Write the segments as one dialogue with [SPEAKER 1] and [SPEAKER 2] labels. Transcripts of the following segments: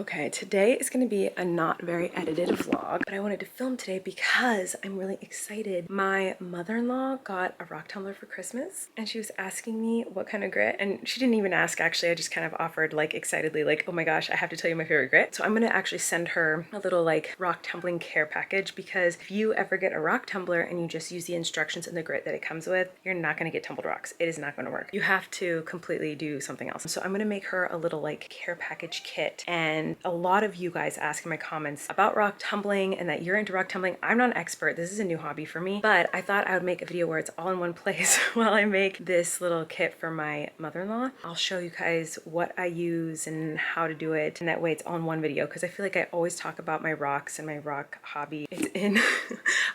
[SPEAKER 1] Okay, today is going to be a not very edited vlog, but I wanted to film today because I'm really excited. My mother-in-law got a rock tumbler for Christmas and she was asking me what kind of grit, and she didn't even ask actually. I just kind of offered like excitedly like, oh my gosh, I have to tell you my favorite grit. So I'm going to actually send her a little like rock tumbling care package, because if you ever get a rock tumbler and you just use the instructions and the grit that it comes with, you're not going to get tumbled rocks. It is not going to work. You have to completely do something else. So I'm going to make her a little like care package kit. And a lot of you guys ask in my comments about rock tumbling and that you're into rock tumbling. I'm not an expert. This is a new hobby for me, but I thought I would make a video where it's all in one place while I make this little kit for my mother-in-law. I'll show you guys what I use and how to do it, and that way it's all in one video, because I feel like I always talk about my rocks and my rock hobby. It's in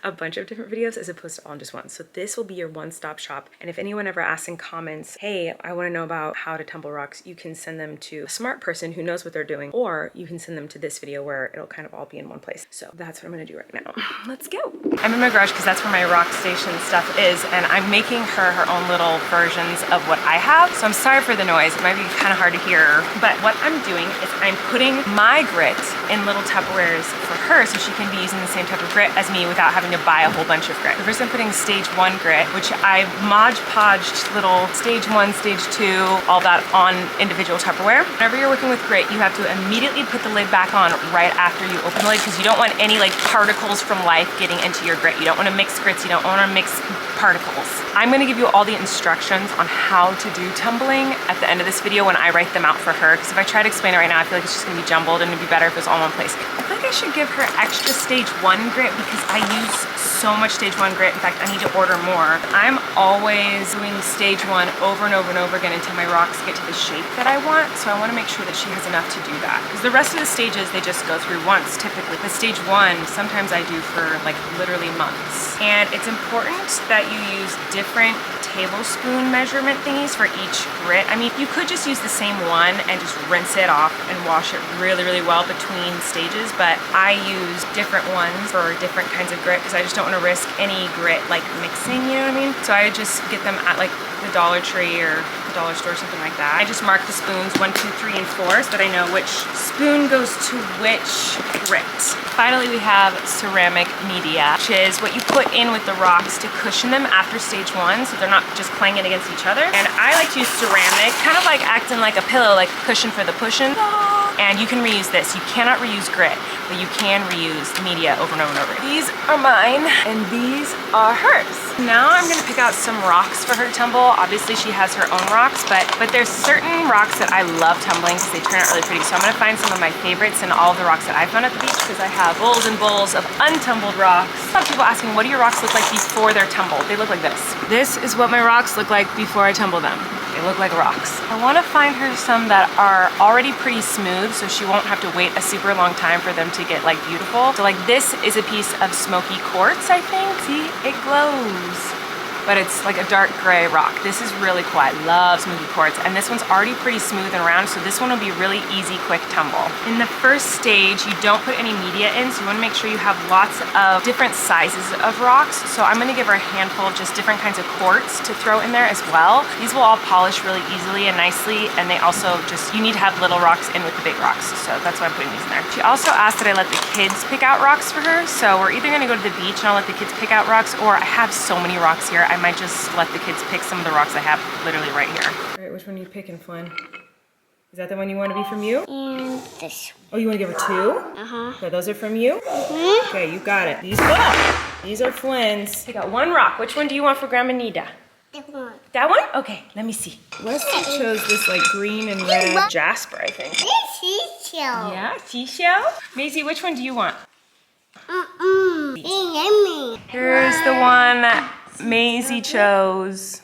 [SPEAKER 1] a bunch of different videos as opposed to all in just one. So this will be your one-stop shop. And if anyone ever asks in comments, hey, I want to know about how to tumble rocks, you can send them to a smart person who knows what they're doing, or you can send them to this video where it'll kind of all be in one place. So that's what I'm gonna do right now. Let's go. I'm in my garage because that's where my rock station stuff is, and I'm making her own little versions of what I have. So I'm sorry for the noise. It might be kind of hard to hear, but what I'm doing is I'm putting my grit in little Tupperwares for her so she can be using the same type of grit as me without having to buy a whole bunch of grit. So first I'm putting stage 1 grit, which I Mod Podged little stage 1, stage 2, all that on individual Tupperware. Whenever you're working with grit, you have to immediately put the lid back on right after you open the lid, because you don't want any like particles from life getting into your grit. You don't want to mix grits, you don't want to mix particles. I'm going to give you all the instructions on how to do tumbling at the end of this video when I write them out for her, because if I try to explain it right now, I feel like it's just going to be jumbled, and it'd be better if it was all in one place. I feel like I should give her extra stage 1 grit because I use so much stage 1 grit. In fact, I need to order more. I'm always doing stage 1 over and over and over again until my rocks get to the shape that I want, so I want to make sure that she has enough to do that, because the rest of the stages they just go through once typically, but stage 1 sometimes I do for like literally months. And it's important that you use different tablespoon measurement thingies for each grit. I mean, you could just use the same one and just rinse it off and wash it really well between stages, but I use different ones for different kinds of grit because I just don't want to risk any grit like mixing, you know what I mean? So I just get them at like the Dollar Tree or the dollar store, something like that. I just mark the spoons 1, 2, 3, and 4 so that I know which spoon goes to which grit. Finally, we have ceramic media, which is what you put in with the rocks to cushion them after stage 1 so they're not just clanging against each other. And I like to use ceramic, kind of like acting like a pillow, like a cushion for the pushing. And you can reuse this. You cannot reuse grit, but you can reuse media over and over and over. These are mine, and these are hers. Now I'm gonna pick out some rocks for her to tumble. Obviously she has her own rocks, but there's certain rocks that I love tumbling because they turn out really pretty. So I'm gonna find some of my favorites and all of the rocks that I found at the beach, because I have bowls and bowls of untumbled rocks. A lot of people ask me, what do your rocks look like before they're tumbled? They look like this. This is what my rocks look like before I tumble them. They look like rocks. I want to find her some that are already pretty smooth so she won't have to wait a super long time for them to get like beautiful. So like this is a piece of smoky quartz, I think. See, it glows. But it's like a dark gray rock. This is really cool. I love smoky quartz, and this one's already pretty smooth and round, so this one will be really easy, quick tumble. In the first stage, you don't put any media in, so you wanna make sure you have lots of different sizes of rocks. So I'm gonna give her a handful of just different kinds of quartz to throw in there as well. These will all polish really easily and nicely, and they also just, you need to have little rocks in with the big rocks, so that's why I'm putting these in there. She also asked that I let the kids pick out rocks for her, so we're either gonna go to the beach and I'll let the kids pick out rocks, or I have so many rocks here, I might just let the kids pick some of the rocks I have literally right here. All right, which one are you picking, Flynn? Is that the one you want to be from you?
[SPEAKER 2] And this.
[SPEAKER 1] Oh, you want to give her 2?
[SPEAKER 2] Uh-huh.
[SPEAKER 1] Okay, those are from you?
[SPEAKER 2] Mm-hmm.
[SPEAKER 1] Okay, you got it. These are Flynn's. You got 1 rock. Which one do you want for Grandma Nita?
[SPEAKER 2] That one.
[SPEAKER 1] That one? Okay, let me see. Wesley chose this like green and red jasper, I think.
[SPEAKER 2] This seashell.
[SPEAKER 1] Yeah, seashell. Maisie, which one do you want?
[SPEAKER 2] Yummy.
[SPEAKER 1] Here's the one that Maisie chose.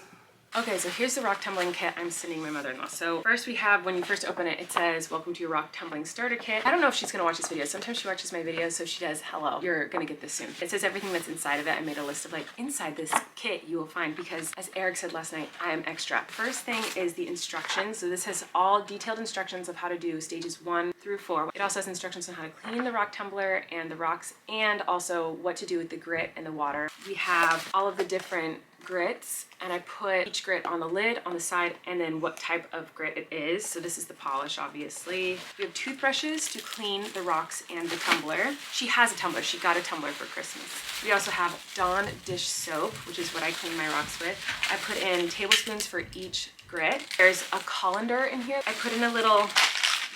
[SPEAKER 1] Okay, so here's the rock tumbling kit I'm sending my mother-in-law. So first we have, when you first open it, it says, welcome to your rock tumbling starter kit. I don't know if she's gonna watch this video. Sometimes she watches my videos, so she does, hello, you're gonna get this soon. It says everything that's inside of it. I made a list of like, inside this kit you will find, because as Eric said last night, I am extra. First thing is the instructions. So this has all detailed instructions of how to do stages 1 through 4. It also has instructions on how to clean the rock tumbler and the rocks, and also what to do with the grit and the water. We have all of the different grits, and I put each grit on the lid, on the side, and then what type of grit it is. So this is the polish, obviously. We have toothbrushes to clean the rocks and the tumbler. She has a tumbler. She got a tumbler for Christmas. We also have Dawn dish soap, which is what I clean my rocks with. I put in tablespoons for each grit. There's a colander in here. I put in a little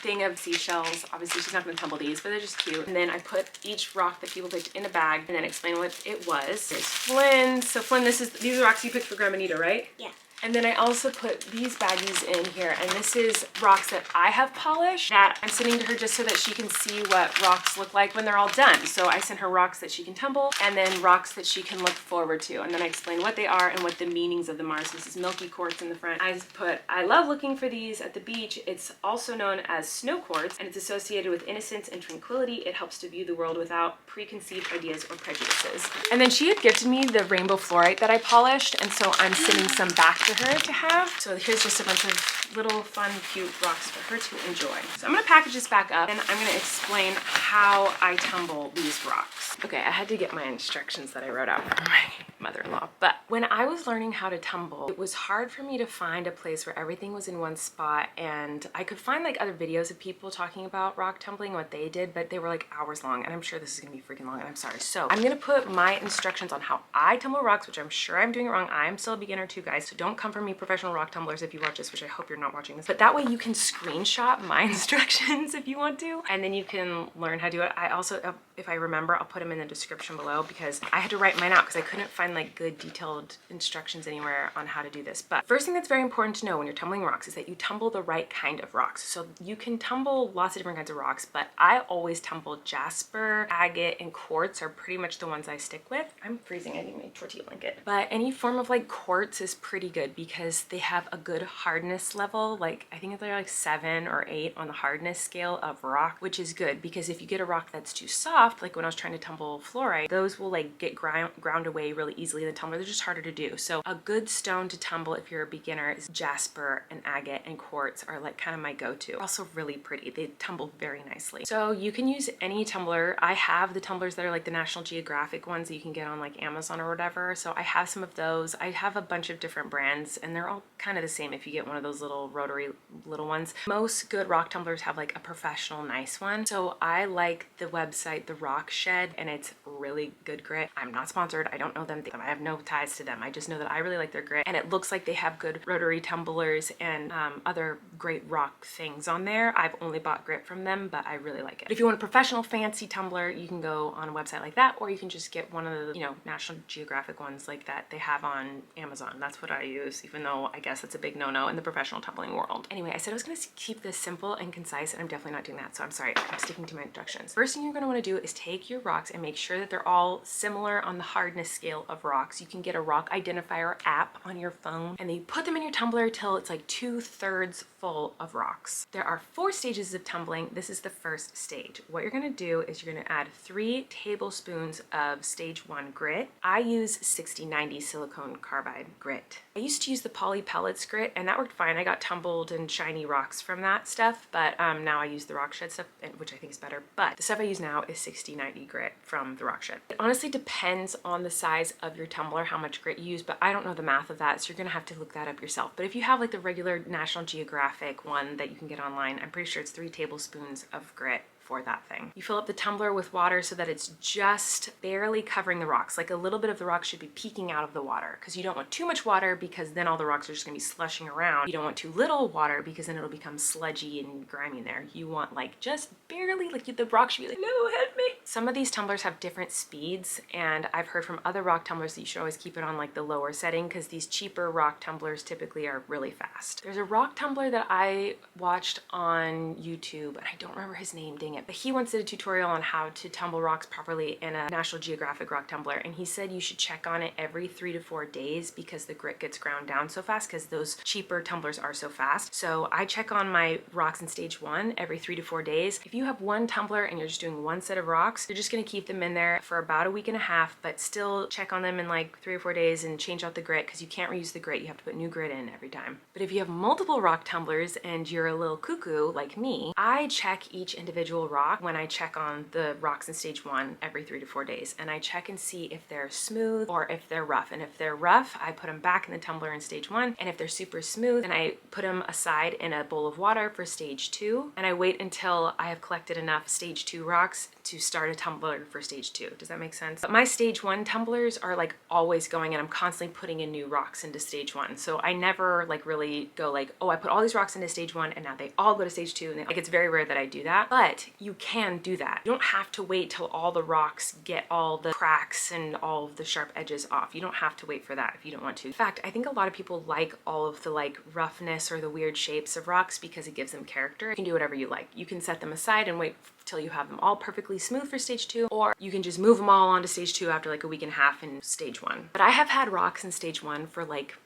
[SPEAKER 1] thing of seashells. Obviously she's not going to tumble these, but they're just cute. And then I put each rock that people picked in a bag and then explain what it was. There's Flynn. So Flynn, these are rocks you picked for Grandma Nita, right?
[SPEAKER 2] Yeah.
[SPEAKER 1] And then I also put these baggies in here, and this is rocks that I have polished that I'm sending to her just so that she can see what rocks look like when they're all done. So I sent her rocks that she can tumble and then rocks that she can look forward to. And then I explain what they are and what the meanings of them are. So this is milky quartz in the front. I love looking for these at the beach. It's also known as snow quartz, and it's associated with innocence and tranquility. It helps to view the world without preconceived ideas or prejudices. And then she had gifted me the rainbow fluorite that I polished, and so I'm sending some back to her to have. So here's just a bunch of little fun, cute rocks for her to enjoy. So I'm gonna package this back up and I'm gonna explain how I tumble these rocks. Okay, I had to get my instructions that I wrote out for my mother-in-law, but when I was learning how to tumble, it was hard for me to find a place where everything was in one spot, and I could find like other videos of people talking about rock tumbling, what they did, but they were like hours long, and I'm sure this is gonna be freaking long, and I'm sorry. So I'm gonna put my instructions on how I tumble rocks, which I'm sure I'm doing it wrong. I'm still a beginner too, guys, so don't come for me, professional rock tumblers, if you watch this, which I hope you're not watching this, but that way you can screenshot my instructions if you want to, and then you can learn how to do it. I also, if I remember, I'll put them in the description below because I had to write mine out because I couldn't find like good detailed instructions anywhere on how to do this. But first thing that's very important to know when you're tumbling rocks is that you tumble the right kind of rocks. So you can tumble lots of different kinds of rocks, but I always tumble jasper, agate, and quartz are pretty much the ones I stick with. I'm freezing, I need my tortilla blanket. But any form of like quartz is pretty good because they have a good hardness level. Like I think they're like 7 or 8 on the hardness scale of rock, which is good because if you get a rock that's too soft, like when I was trying to tumble fluorite, those will like get ground away really easily in the tumbler. They're just harder to do. So a good stone to tumble if you're a beginner is jasper and agate, and quartz are like kind of my go-to. Also really pretty. They tumble very nicely. So you can use any tumbler. I have the tumblers that are like the National Geographic ones that you can get on like Amazon or whatever. So I have some of those. I have a bunch of different brands and they're all kind of the same if you get one of those little rotary little ones. Most good rock tumblers have like a professional nice one. So I like the website The Rock Shed, and it's really good grit. I'm not sponsored. I don't know them. I have no ties to them. I just know that I really like their grit, and it looks like they have good rotary tumblers and other great rock things on there. I've only bought grit from them, but I really like it. But if you want a professional fancy tumbler, you can go on a website like that, or you can just get one of the, you know, National Geographic ones like that they have on Amazon. That's what I use, even though I guess it's a big no-no in the professional tumbling world. Anyway, I said I was going to keep this simple and concise, and I'm definitely not doing that, so I'm sorry. I'm sticking to my instructions. First thing you're going to want to do is take your rocks and make sure that they're all similar on the hardness scale of rocks. You can get a rock identifier app on your phone, and then you put them in your tumbler till it's like 2/3 full of rocks. There are 4 stages of tumbling. This is the first stage. What you're going to do is you're going to add 3 tablespoons of stage 1 grit. I use 6090 silicone carbide grit. I used to use the poly pellets grit, and that worked fine. I got tumbled and shiny rocks from that stuff, but now I use the Rock Shed stuff, which I think is better. But the stuff I use now is 6090 grit from the Rock Shed. It honestly depends on the size of your tumbler, how much grit you use, but I don't know the math of that, so you're gonna have to look that up yourself. But if you have like the regular National Geographic one that you can get online, I'm pretty sure it's 3 tablespoons of grit for that thing. You fill up the tumbler with water so that it's just barely covering the rocks. Like a little bit of the rocks should be peeking out of the water, because you don't want too much water because then all the rocks are just gonna be slushing around. You don't want too little water because then it'll become sludgy and grimy in there. You want like just barely, like the rock should be like, no, help me. Some of these tumblers have different speeds, and I've heard from other rock tumblers that you should always keep it on like the lower setting because these cheaper rock tumblers typically are really fast. There's a rock tumbler that I watched on YouTube, and I don't remember his name, dang it, but he once did a tutorial on how to tumble rocks properly in a National Geographic rock tumbler, and he said you should check on it every 3 to 4 days because the grit gets ground down so fast because those cheaper tumblers are so fast. So I check on my rocks in stage 1 every 3 to 4 days. If you have one tumbler and you're just doing one set of rocks, you're just gonna keep them in there for about a week and a half, but still check on them in like 3 or 4 days and change out the grit because you can't reuse the grit. You have to put new grit in every time. But if you have multiple rock tumblers and you're a little cuckoo like me, I check each individual single rock when I check on the rocks in stage 1 every 3 to 4 days, and I check and see if they're smooth or if they're rough. And if they're rough, I put them back in the tumbler in stage 1, and if they're super smooth, then I put them aside in a bowl of water for stage 2, and I wait until I have collected enough stage 2 rocks to start a tumbler for stage 2. Does that make sense? But my stage 1 tumblers are like always going, and I'm constantly putting in new rocks into stage 1. So I never like really go like, oh, I put all these rocks into stage 1 and now they all go to stage 2. And then, like, it's very rare that I do that, but you can do that. You don't have to wait till all the rocks get all the cracks and all of the sharp edges off. You don't have to wait for that if you don't want to. In fact, I think a lot of people like all of the like roughness or the weird shapes of rocks because it gives them character. You can do whatever you like. You can set them aside and wait till you have them all perfectly smooth for stage 2, or you can just move them all onto stage 2 after like a week and a half in stage 1. But I have had rocks in stage 1 for like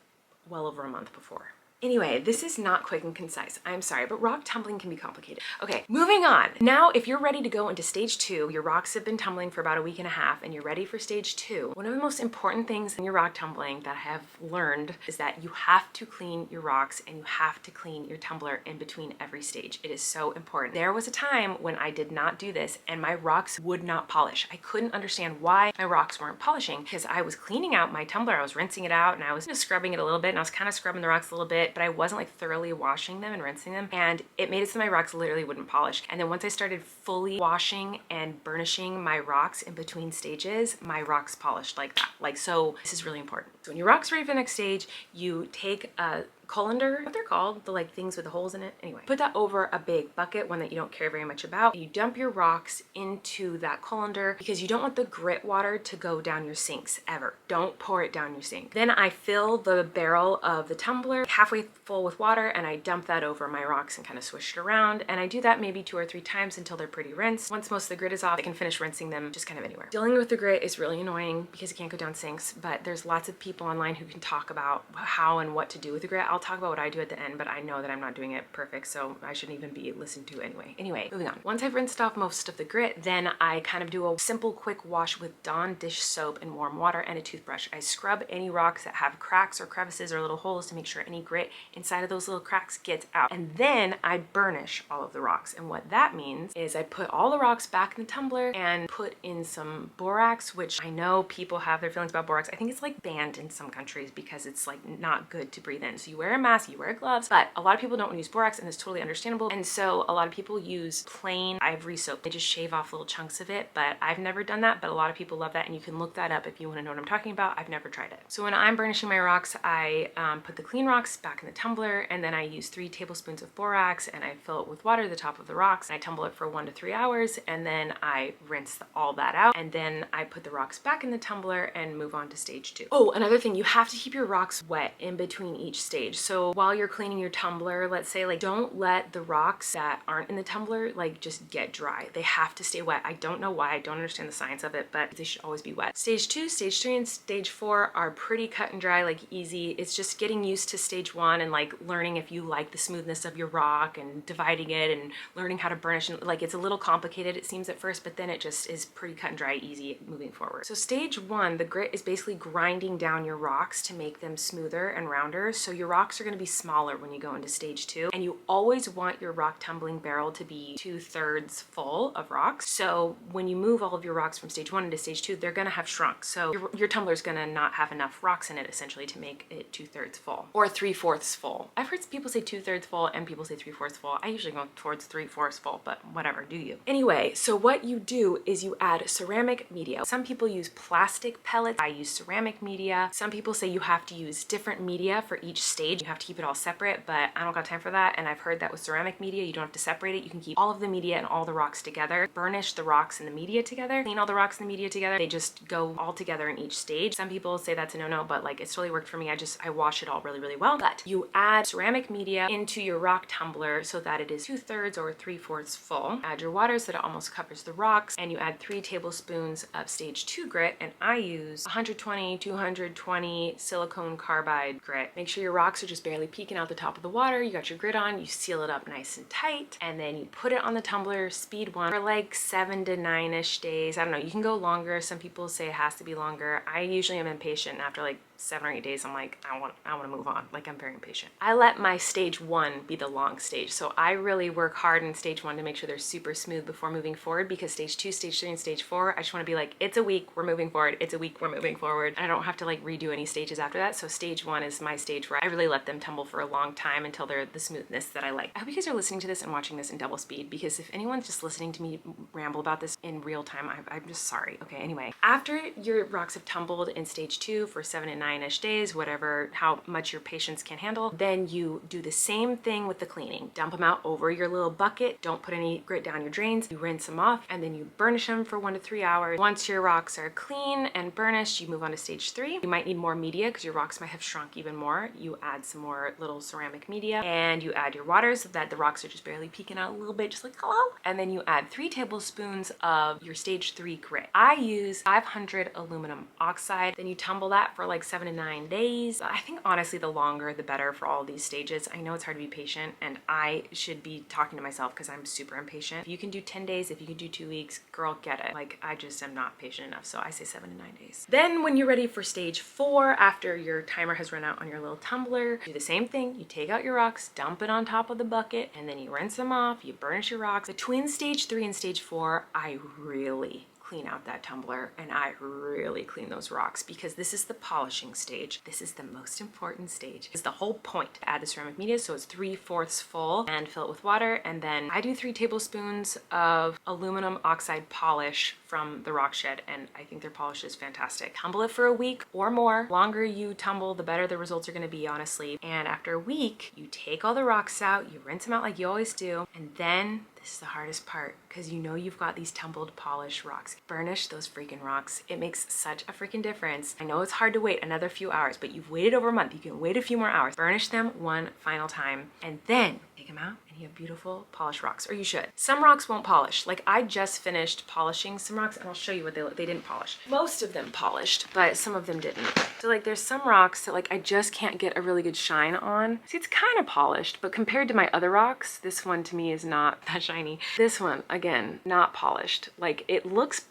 [SPEAKER 1] well over a month before. Anyway, this is not quick and concise. I'm sorry, but rock tumbling can be complicated. Okay, moving on. Now, if you're ready to go into stage 2, your rocks have been tumbling for about a week and a half and you're ready for stage 2. One of the most important things in your rock tumbling that I have learned is that you have to clean your rocks and you have to clean your tumbler in between every stage. It is so important. There was a time when I did not do this and my rocks would not polish. I couldn't understand why my rocks weren't polishing because I was cleaning out my tumbler, I was rinsing it out, and I was just scrubbing it a little bit, and I was kind of scrubbing the rocks a little bit, but I wasn't like thoroughly washing them and rinsing them, and it made it so my rocks literally wouldn't polish. And then once I started fully washing and burnishing my rocks in between stages, my rocks polished like that. Like, so this is really important. So when your rock's ready for the next stage, you take a colander, what they're called, the like things with the holes in it. Anyway, put that over a big bucket, one that you don't care very much about. You dump your rocks into that colander because you don't want the grit water to go down your sinks ever. Don't pour it down your sink. Then I fill the barrel of the tumbler halfway full with water and I dump that over my rocks and kind of swish it around. And I do that maybe 2 or 3 times until they're pretty rinsed. Once most of the grit is off, I can finish rinsing them just kind of anywhere. Dealing with the grit is really annoying because it can't go down sinks, but there's lots of people online who can talk about how and what to do with the grit. I'll talk about what I do at the end, but I know that I'm not doing it perfect, so I shouldn't even be listened to anyway. Anyway, moving on. Once I've rinsed off most of the grit, then I kind of do a simple quick wash with Dawn dish soap and warm water and a toothbrush. I scrub any rocks that have cracks or crevices or little holes to make sure any grit inside of those little cracks gets out. And then I burnish all of the rocks. And what that means is I put all the rocks back in the tumbler and put in some borax, which I know people have their feelings about borax. I think it's like banned in some countries because it's like not good to breathe in. So you wear a mask, you wear gloves, but a lot of people don't want to use borax, and it's totally understandable. And so a lot of people use plain ivory soap. They just shave off little chunks of it, but I've never done that, but a lot of people love that, and you can look that up if you want to know what I'm talking about. I've never tried it. So when I'm burnishing my rocks, I put the clean rocks back in the tumbler, and then I use 3 tablespoons of borax, and I fill it with water to the top of the rocks, and I tumble it for 1 to 3 hours, and then I rinse all that out, and then I put the rocks back in the tumbler and move on to stage 2. Oh, another thing, you have to keep your rocks wet in between each stage. So while you're cleaning your tumbler, let's say, like, don't let the rocks that aren't in the tumbler like just get dry. They have to stay wet. I don't know why, I don't understand the science of it, but they should always be wet. Stage 2, stage 3, and stage 4 are pretty cut and dry, like easy. It's just getting used to stage 1 and like learning if you like the smoothness of your rock and dividing it and learning how to burnish. And like, it's a little complicated, it seems at first, but then it just is pretty cut and dry, easy moving forward. So stage 1, the grit is basically grinding down your rocks to make them smoother and rounder. So your rocks are going to be smaller when you go into stage 2, and you always want your rock tumbling barrel to be 2/3 full of rocks. So when you move all of your rocks from stage 1 into stage 2, they're going to have shrunk. So your tumbler is going to not have enough rocks in it essentially to make it 2/3 full or 3/4 full. I've heard people say 2/3 full and people say 3/4 full. I usually go towards 3/4 full, but whatever, do you. Anyway, so what you do is you add ceramic media. Some people use plastic pellets. I use ceramic media. Some people say you have to use different media for each stage. You have to keep it all separate, but I don't got time for that. And I've heard that with ceramic media, you don't have to separate it. You can keep all of the media and all the rocks together, burnish the rocks and the media together, clean all the rocks and the media together. They just go all together in each stage. Some people say that's a no-no, but like it's totally worked for me. I wash it all really, really well. But you add ceramic media into your rock tumbler so that it is 2/3 or 3/4 full. Add your water so that it almost covers the rocks, and you add 3 tablespoons of stage 2 grit, and I use 120, 220 silicone carbide grit. Make sure your rocks are just barely peeking out the top of the water. You got your grit on, you seal it up nice and tight, and then you put it on the tumbler, speed 1, for like 7 to 9-ish days. I don't know, you can go longer. Some people say it has to be longer. I usually am impatient, and after like 7 or 8 days, I'm like, I want to move on. Like, I'm very impatient. I let my stage 1 be the long stage. So I really work hard in stage 1 to make sure they're super smooth before moving forward, because stage 2, stage 3, and stage 4, I just want to be like, it's a week, we're moving forward. It's a week, we're moving forward. And I don't have to like redo any stages after that. So stage 1 is my stage where I really let them tumble for a long time until they're the smoothness that I like. I hope you guys are listening to this and watching this in double speed, because if anyone's just listening to me ramble about this in real time, I'm just sorry. Okay, anyway, after your rocks have tumbled in stage 2 for 7 to 9-ish days, whatever, how much your patience can handle, then you do the same thing with the cleaning. Dump them out over your little bucket. Don't put any grit down your drains. You rinse them off, and then you burnish them for 1 to 3 hours. Once your rocks are clean and burnished, you move on to stage 3. You might need more media because your rocks might have shrunk even more. You add some more little ceramic media, and you add your water so that the rocks are just barely peeking out a little bit, just like hello. And then you add 3 tablespoons of your stage 3 grit. I use 500 aluminum oxide. Then you tumble that for like 7 to 9 days. I think honestly the longer the better for all of these stages. I know it's hard to be patient, and I should be talking to myself because I'm super impatient. If you can do 10 days, if you can do 2 weeks, girl, get it. Like, I just am not patient enough, so I say 7 to 9 days. Then when you're ready for stage 4, after your timer has run out on your little tumbler, do the same thing. You take out your rocks, dump it on top of the bucket, and then you rinse them off, you burnish your rocks. Between stage 3 and stage 4, I really clean out that tumbler, and I really clean those rocks, because this is the polishing stage. This is the most important stage. It's the whole point. Add the ceramic media so it's 3/4 full, and fill it with water, and then I do 3 tablespoons of aluminum oxide polish from the rock shed, and I think their polish is fantastic. Tumble it for a week or more. The longer you tumble, the better the results are going to be, honestly. And after a week, you take all the rocks out, you rinse them out like you always do, and then this is the hardest part, because you know you've got these tumbled, polished rocks. Burnish those freaking rocks. It makes such a freaking difference. I know it's hard to wait another few hours, but you've waited over a month. You can wait a few more hours. Burnish them one final time, and then take them out, and you have beautiful polished rocks, or you should. Some rocks won't polish. Like, I just finished polishing some rocks, and I'll show you what they didn't polish. Most of them polished, but some of them didn't. So like, there's some rocks that like I just can't get a really good shine on. See, it's kind of polished, but compared to my other rocks, this one to me is not that shiny. This one, again, not polished. Like, it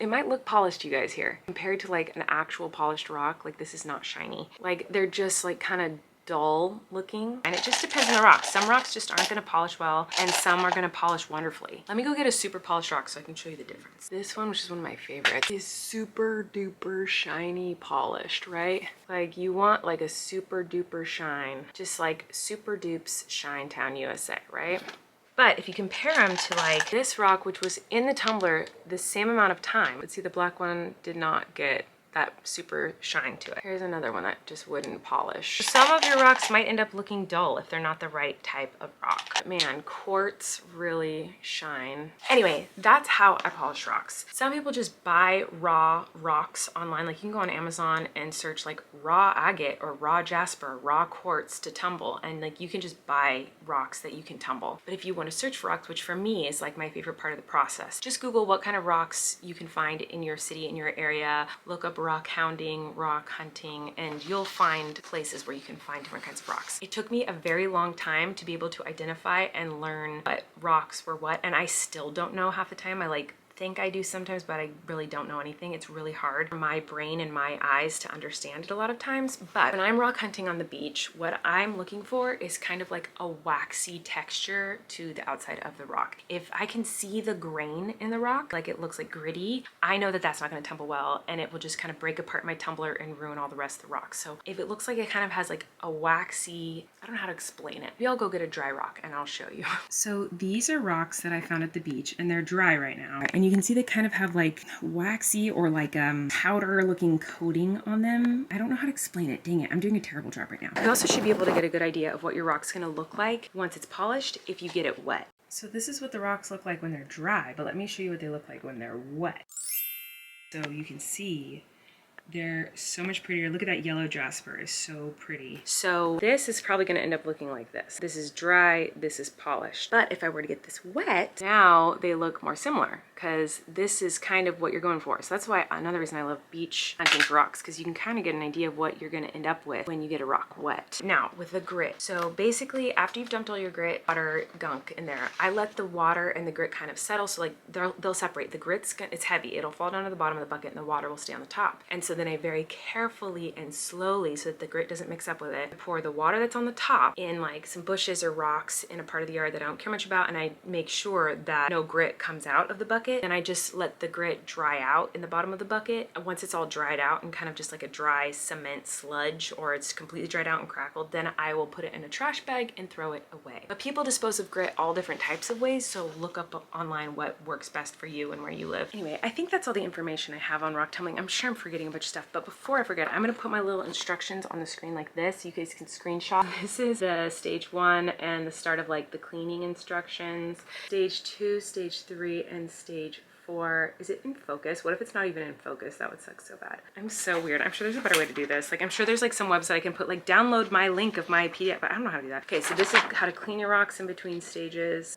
[SPEAKER 1] might look polished, you guys, here. Compared to like an actual polished rock, like, this is not shiny. Like, they're just like kind of dull looking, and it just depends on the rock. Some rocks just aren't going to polish well, and some are going to polish wonderfully. Let me go get a super polished rock so I can show you the difference. This one, which is one of my favorites, is super duper shiny polished, right? Like, you want like a super duper shine, just like Super Dupes Shine Town USA, right? But if you compare them to like this rock, which was in the tumbler the same amount of time, but see, the black one did not get that super shine to it. Here's another one that just wouldn't polish. Some of your rocks might end up looking dull if they're not the right type of rock. But man, quartz really shine. Anyway, that's how I polish rocks. Some people just buy raw rocks online. Like, you can go on Amazon and search like raw agate or raw jasper, raw quartz to tumble, and like, you can just buy rocks that you can tumble. But if you want to search for rocks, which for me is like my favorite part of the process, just Google what kind of rocks you can find in your city, in your area. Look up rock hounding, rock hunting, and you'll find places where you can find different kinds of rocks. It took me a very long time to be able to identify and learn what rocks were what, and I still don't know half the time. I like think I do sometimes, but I really don't know anything. It's really hard for my brain and my eyes to understand it a lot of times. But when I'm rock hunting on the beach, what I'm looking for is kind of like a waxy texture to the outside of the rock. If I can see the grain in the rock, like it looks like gritty, I know that that's not going to tumble well, and it will just kind of break apart my tumbler and ruin all the rest of the rock. So if it looks like it kind of has like a waxy, I don't know how to explain it. Maybe I'll go get a dry rock and I'll show you. So these are rocks that I found at the beach, and they're dry right now. And you can see they kind of have like waxy or like powder looking coating on them. I don't know how to explain it. Dang it, I'm doing a terrible job right now. You also should be able to get a good idea of what your rock's gonna look like once it's polished if you get it wet. So this is what the rocks look like when they're dry, but let me show you what they look like when they're wet. So you can see they're so much prettier. Look at that yellow jasper, is so pretty. So this is probably gonna end up looking like this. This is dry, this is polished. But if I were to get this wet, now they look more similar, because this is kind of what you're going for. So that's why another reason I love beach hunting for rocks, because you can kind of get an idea of what you're gonna end up with when you get a rock wet. Now with the grit. So basically, after you've dumped all your grit, water, gunk in there, I let the water and the grit kind of settle. So like they'll separate. The grit's, it's heavy. It'll fall down to the bottom of the bucket and the water will stay on the top. And so then I very carefully and slowly, so that the grit doesn't mix up with it, pour the water that's on the top in like some bushes or rocks in a part of the yard that I don't care much about, and I make sure that no grit comes out of the bucket. And I just let the grit dry out in the bottom of the bucket. Once it's all dried out and kind of just like a dry cement sludge, or it's completely dried out and crackled, then I will put it in a trash bag and throw it away. But people dispose of grit all different types of ways, so look up online what works best for you and where you live. Anyway, I think that's all the information I have on rock tumbling. I'm sure I'm forgetting a bunch of stuff, but before I forget, I'm gonna put my little instructions on the screen like this. You guys can screenshot. This is the stage 1 and the start of like the cleaning instructions. Stage 2, stage 3, and stage 4. Is it in focus? What if it's not even in focus? That would suck so bad. I'm so weird. I'm sure there's a better way to do this. Like, I'm sure there's like some website I can put like download my link of my PDF, but I don't know how to do that. Okay, so this is how to clean your rocks in between stages.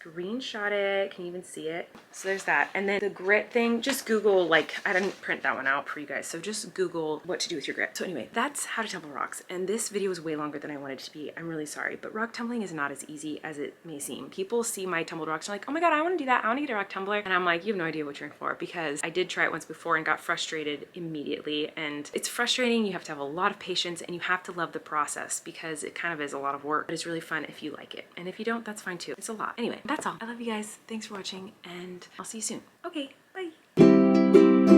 [SPEAKER 1] Screenshot it. Can you even see it? So there's that. And then the grit thing, just Google, like, I didn't print that one out for you guys, so just Google what to do with your grit. So anyway, that's how to tumble rocks. And this video was way longer than I wanted it to be. I'm really sorry, but rock tumbling is not as easy as it may seem. People see my tumbled rocks and are like, oh my God, I want to do that. I want to get a rock tumbler. And I'm like, you have no idea what you're in for, because I did try it once before and got frustrated immediately. And it's frustrating. You have to have a lot of patience and you have to love the process, because it kind of is a lot of work, but it's really fun if you like it. And if you don't, that's fine too. It's a lot. Anyway, that's all. I love you guys. Thanks for watching, and I'll see you soon. Okay, bye.